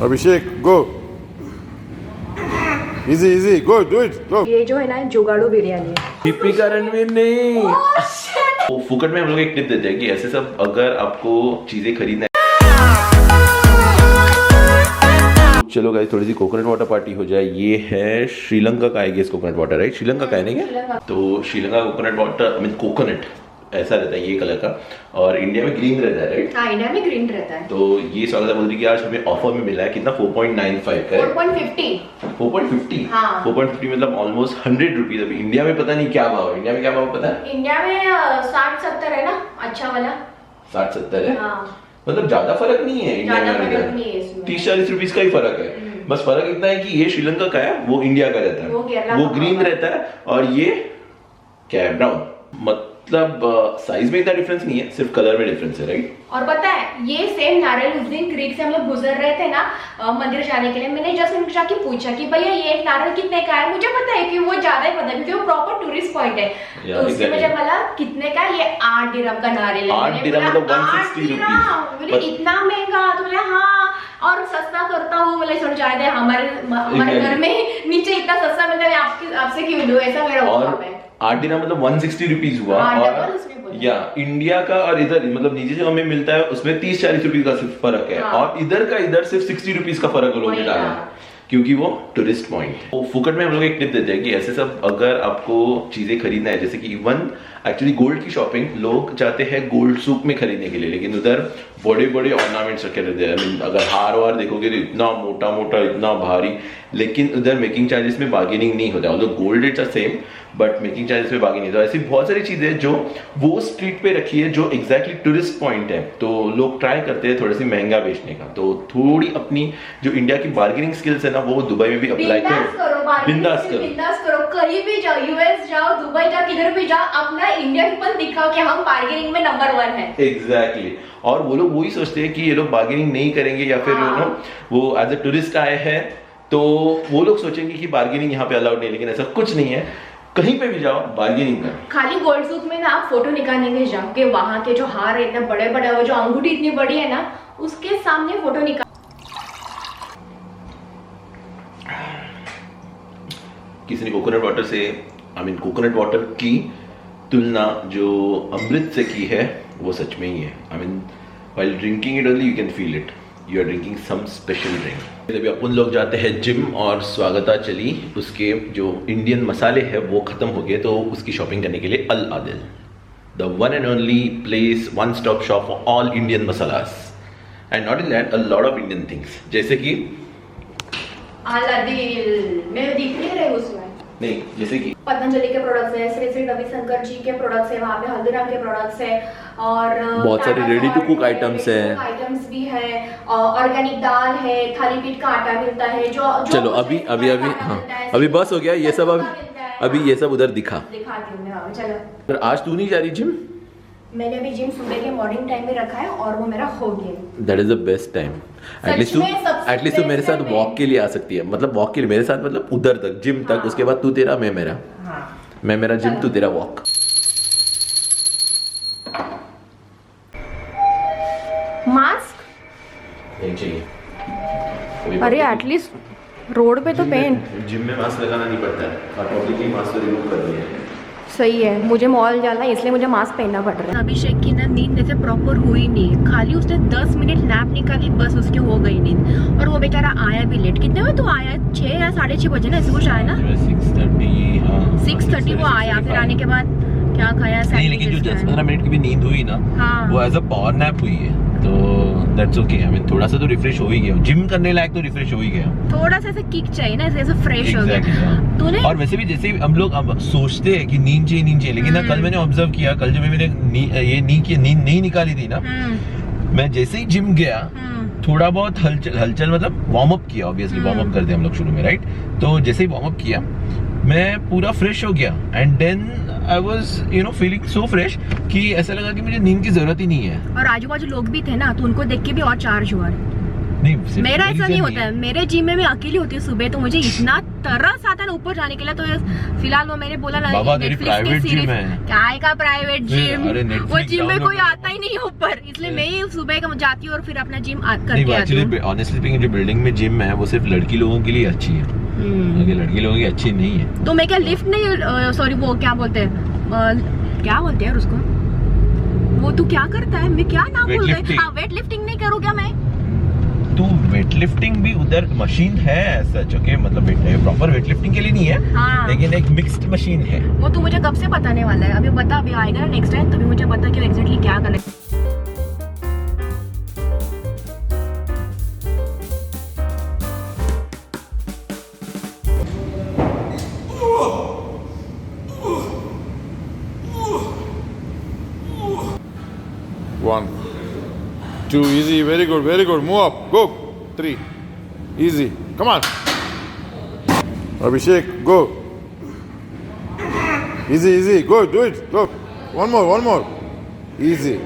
Abhishek go, easy easy, go do it, go. ये जो है ना जुगाड़ू बिरयानी है। दीपिका रणवीर नहीं। तो फुकट में हम लोग एक टिप देते हैं कि ऐसे सब अगर आपको चीजें खरीदना है, चलो गाइस थोड़ी सी कोकोनट वाटर पार्टी हो जाए। ये है श्रीलंका का I guess coconut water, right? Sri Lanka का है नहीं क्या? तो Sri Lanka coconut water mean coconut ऐसा रहता है ये कलर का, और इंडिया में ग्रीन रहता है, राइट? हाँ, इंडिया में ग्रीन रहता है। तो ये स्वागत बोल रही कि आज हमें ऑफर में मिला है कितना, 4.95 का है। 4.50 हाँ। 4.50 मतलब ऑलमोस्ट 100 रुपीज। अभी इंडिया में पता नहीं क्या भाव है। इंडिया में क्या भाव पता है? इंडिया में 60-70 है ना, अच्छा वाला 60-70 है। हाँ। मतलब ज्यादा फर्क नहीं है इंडिया में, 30-40 रुपीज का ही फर्क है। बस फर्क इतना है कि ये श्रीलंका का है, वो इंडिया का रहता है, वो ग्रीन रहता है, और ये क्या है, ब्राउन। मतलब साइज में इतना डिफरेंस नहीं है, सिर्फ कलर में डिफरेंस है, राइट? और पता है ये सेम नारियल उस दिन क्रीक से हम लोग गुजर रहे थे ना मंदिर जाने के लिए, मैंने जस्ट उनसे जाके पूछा कि भैया ये एक नारियल कितने का है। मुझे पता है कि वो ज्यादा ही पता है क्योंकि वो प्रॉपर टूरिस्ट पॉइंट है। तो उससे मुझे बोला कितने का, ये 8 दिरहम का नारियल है। 8 दिरहम मतलब 160 रुपीज। इतना महंगा? तो बोले हाँ, और सस्ता करता हूँ। बोले सुन जाए हमारे घर में नीचे इतना सस्ता मिलता है, आपसे क्यों लूं, ऐसा मेरा हुआ है। 8 दिरहम मतलब 160 रुपीज हुआ। और या इंडिया का और इधर मतलब नीचे जो हमें मिलता है उसमें 30-40 रुपीज का सिर्फ फर्क है। हाँ। और इधर का इधर सिर्फ 60 रुपीज का फर्क लोग ने डाला है, क्योंकि वो टूरिस्ट पॉइंट है। तो फुकट में हम लोग एक टिप देते हैं कि ऐसे सब अगर आपको चीजें खरीदना है, जैसे कि इवन एक्चुअली गोल्ड की शॉपिंग लोग चाहते हैं गोल्ड सूक में खरीदने के लिए, लेकिन उधर बड़े बड़े ऑर्नामेंट्स रखे रहते हैं। आई मीन अगर हार वार देखोगे तो इतना मोटा मोटा, इतना भारी, लेकिन उधर मेकिंग चार्जेस में बार्गेनिंग नहीं होता। Although gold rates are same but making charges में बार्गेनिंग। तो ऐसी बहुत सारी चीजें जो वो स्ट्रीट पे रखी है जो एग्जैक्टली टूरिस्ट पॉइंट है, तो लोग ट्राई करते हैं थोड़ा सी महंगा बेचने का। तो थोड़ी अपनी जो इंडिया की बार्गेनिंग स्किल्स है ना, वो दुबई में भी अप्लाई करो, बिंदास करो। कहीं भी जाओ, यूएस जाओ, दुबई जाओ, किधर भी जाओ, अपना इंडियनपन दिखाओ कि हम बार्गेनिंग में नंबर 1 है। एग्जैक्टली। और वो लोग वही सोचते हैं कि ये लोग बार्गेनिंग नहीं करेंगे या फिर वो एज अ टूरिस्ट आए हैं, तो वो लोग सोचेंगे कि बार्गेनिंग यहाँ पे अलाउड नहीं, लेकिन ऐसा कुछ नहीं है। कहीं पे भी जाओ बार्गेनिंग कर। खाली गोल्ड सूक में ना आप फोटो निकालने के जाओ कि वहां के जो हार है इतने बड़े बड़े, वो जो अंगूठी इतनी बड़ी है ना, उसके सामने फोटो निकाल। किसी ने कोकोनट वाटर से कोकोनट वाटर की तुलना जो अमृत से की है, वो सच में ही है। While drinking it only you can feel it, you are drinking some special drink. अभी अपन लोग जाते हैं जिम, और स्वागता चली उसके जो इंडियन मसाले है वो खत्म हो गए, तो उसकी शॉपिंग करने के लिए Al Adil, the one and only place, one stop shop for all Indian masalas and not in that a lot of Indian things, जैसे कि अल आदिल में दिख नहीं रहे उसमें नहीं, जैसे कि पतंजलि के प्रोडक्ट्स है, श्री श्री रविशंकर जी के प्रोडक्ट्स है, वहाँ पे हल्दीराम के प्रोडक्ट्स है, और बहुत सारे रेडी टू कुक आइटम्स हैं, आइटम्स भी है, ऑर्गेनिक दाल है, थाली पीठ का आटा मिलता है, जो चलो अभी बस हो गया ये सब। अभी ये सब उधर दिखाती हूँ मैं। चलो, आज तू नहीं जा रही जिम? मैंने अभी जिम सुबह के मॉर्निंग टाइम में रखा है और वो मेरा हो गया। That is the best time. At least तू मेरे साथ वॉक के लिए आ सकती है, मतलब वॉक के लिए मेरे साथ, मतलब उधर तक जिम तक, उसके बाद तू तेरा मैं मेरा। हाँ। मैं मेरा जिम, तू तेरा वॉक। मास्क नहीं चाहिए। अरे एटलीस्ट रोड पे तो पहन। जिम में मास्क लगाना नहीं पड़ता है, और पब्लिकली मास्क तो रिमूव कर दिया है। सही है, मुझे मॉल जाना है इसलिए मुझे मास्क पहनना पड़ रहा है। अभिषेक की ना नींद जैसे प्रॉपर हुई नहीं, खाली उसने 10 मिनट नैप निकाली, बस उसकी हो गई नींद, और वो बेचारा आया भी लेट। कितने बजे तो आया? 6 या 6:30 बजे ना, ऐसे कुछ आया ना। 6:30 वो आया, फिर आने के बाद क्या खाया? नहीं, लेकिन जो 10-15 मिनट की भी नींद हुई ना, हाँ, वो एज अ पावर नैप हुई है, तो दैट्स ओके। थोड़ा सा तो रिफ्रेश हो ही गया, जिम करने लायक तो रिफ्रेश हो ही गया। थोड़ा सा ऐसे किक चाहिए ना, ऐसे फ्रेश हो गया तूने। और वैसे भी जैसे हम लोग अब सोचते हैं कि नींद चाहिए, लेकिन ना कल मैंने ऑब्जर्व किया, कल जब मैंने नींद नहीं निकाली थी ना, मैं जैसे ही जिम गया, थोड़ा बहुत हलचल मतलब वार्म अप किया, ऑब्वियसली वार्म अप करते हैं हम लोग शुरू में, राइट? तो जैसे ही वार्म अप किया, मैं पूरा फ्रेश हो गया, and then I was feeling so fresh कि ऐसा लगा कि मुझे नींद की जरूरत ही नहीं है। और आजू बाजू लोग भी थे ना, तो उनको देख के भी और चार्ज हुआ। नहीं, मेरा ऐसा नहीं होता है, मेरे जिम में मैं अकेली होती हूँ सुबह, तो मुझे इतना तरस आता है ना ऊपर जाने के लिए। तो फिलहाल वो मैंने बोला ना, बाबा तेरी प्राइवेट जिम है, क्या का प्राइवेट जिम, वो जिम में कोई आता ही नहीं ऊपर, इसलिए मैं ही सुबह का जाती हूँ और फिर अपना जिम करके आती हूँ। ऑनेस्टली स्पीकिंग, जो बिल्डिंग में जिम है वो सिर्फ लड़की लोगों के लिए अच्छी है, लड़की लोगों की अच्छी नहीं है। तो मैं क्या लिफ्ट नहीं, सॉरी वो क्या बोलते हैं, क्या बोलते हैं उसको, वो तू क्या करता है, मैं क्या नाम बोल रही हूँ, वेट लिफ्टिंग नहीं करूँ क्या मैं? तो वेट लिफ्टिंग भी उधर मशीन है सच, ओके, मतलब प्रॉपर वेट लिफ्टिंग के लिए नहीं है, हाँ। लेकिन एक मिक्स्ड मशीन है। वो तू मुझे कब से बताने वाला है, अभी बता, अभी आएगा ना नेक्स्ट टाइम, तभी मुझे पता कि एग्जैक्टली क्या करना है। One, two, easy, very good, very good. Move up, go. 3, easy. Come on. Abhishek, go. Easy, easy. Go, do it. Go. One more, one more. Easy.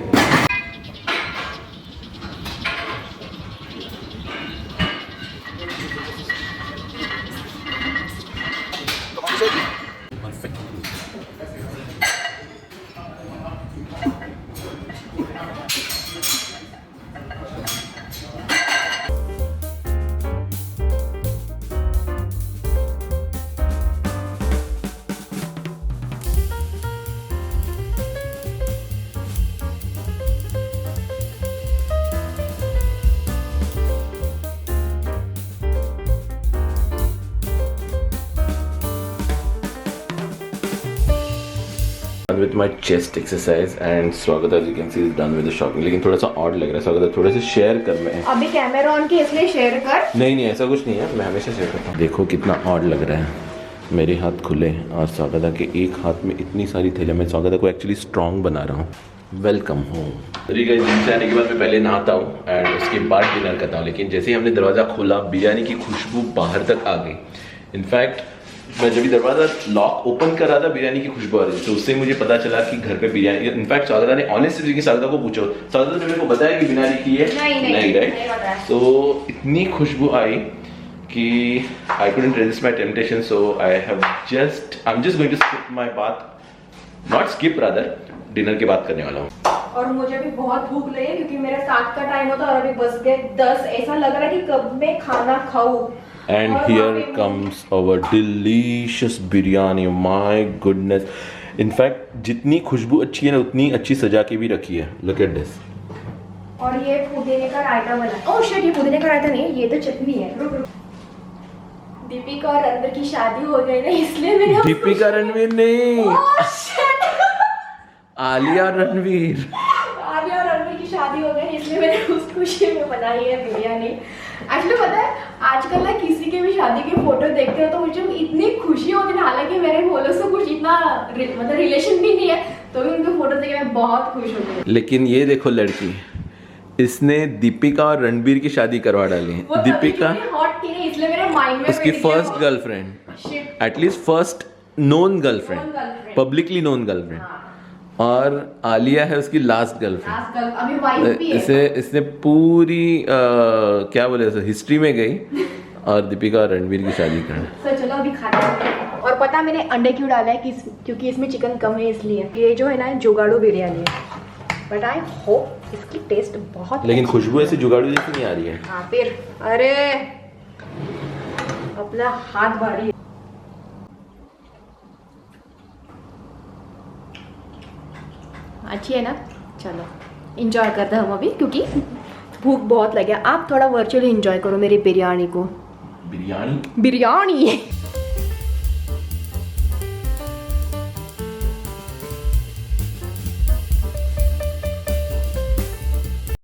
With my chest exercise and स्वागत, as you can see, is done with the shocking. लेकिन थोड़ा सा odd लग रहा है स्वागत, थोड़ा सा शेयर कर मैं। अभी कैमरा ऑन के इसलिए शेयर कर। नहीं ऐसा कुछ नहीं है, मैं हमेशा शेयर करता हूँ। देखो कितना odd लग रहा है, मेरे हाथ खुले और स्वागत के एक हाथ में इतनी सारी थैलियाँ। मैं स्वागत को एक्चुअली स्ट्रॉन्ग बना रहा हूँ। Welcome home. जिम से आने के बाद मैं पहले नहाता हूँ एंड उसके बाद डिनर करता हूँ, लेकिन जैसे ही हमने दरवाज़ा खोला बिरयानी की खुशबू बाहर तक आ गई। इनफैक्ट मैं जब भी दरवाजा लॉक ओपन कर रहा था बिरयानी की खुशबू आ रही थी, तो उससे मुझे पता चला कि घर पे बिरयानी। इनफैक्ट स्वागता ने ऑनेस्टली स्वागता को पूछो, स्वागता ने मेरे को बताया कि बिरयानी की है? नहीं राइट। तो इतनी खुशबू आई कि I couldn't resist my temptation, so I am just going to skip my bath, not skip rather, dinner के बाद करने वाला हूँ। और मुझे भी बहुत भूख लगी है क्योंकि मेरा 7 का टाइम होता और अभी बस गए 10। ऐसा लग रहा है कि कब मैं खाना खाऊं। And here comes our delicious biryani. My goodness. In fact, जितनी खुशबू अच्छी है ना उतनी अच्छी सजा के भी रखी है। Look at this. और ये पुदीने का रायता बना। ओह शिट, ये पुदीने का रायता नहीं, ये तो चटनी है। दीपिका और रणवीर की शादी हो गई ना, इसलिए मैंने। दीपिका रणवीर नहीं, आलिया रणवीर। आलिया और रणवीर की शादी हो गई इसलिए मैंने उस खुशी में बनाई है बिरयानी। एक्चुअली पता है आजकल ना किसी के भी शादी के फोटो देखते हो तो मुझे इतनी खुशी होती है, हालांकि मेरे बोलो से कुछ इतना मतलब रिलेशन भी नहीं है, तो भी उनके फोटो देख के मैं बहुत खुश होती हूँ। लेकिन ये देखो लड़की, इसने दीपिका और रणबीर की शादी करवा डाली। दीपिका हॉट थी ना, इसलिए मेरे माइंड में उसकी first girlfriend, at least first known girlfriend, publicly known girlfriend, और आलिया है उसकी लास्ट गर्लफ्रेंड। अभी वाइफ भी है। इसने पूरी क्या बोले हिस्ट्री में गई और दीपिका और रणबीर की शादी कर। तो चलो अभी खाते हैं। और पता मैंने अंडे क्यों डाला है, क्योंकि इसमें चिकन कम है इसलिए। ये जो है ना जुगाड़ू बिरयानी है, बट आई होप इसकी टेस्ट बहुत। लेकिन खुशबू ऐसे जुगाड़ू जैसी नहीं आ रही है। हाँ फिर, अरे अपना हाथ भारी है। अच्छी है ना, चलो इंजॉय करते हैं हम अभी, क्योंकि भूख बहुत लगे। आप थोड़ा वर्चुअली इंजॉय करो मेरी बिरयानी को। बिरयानी बिरयानी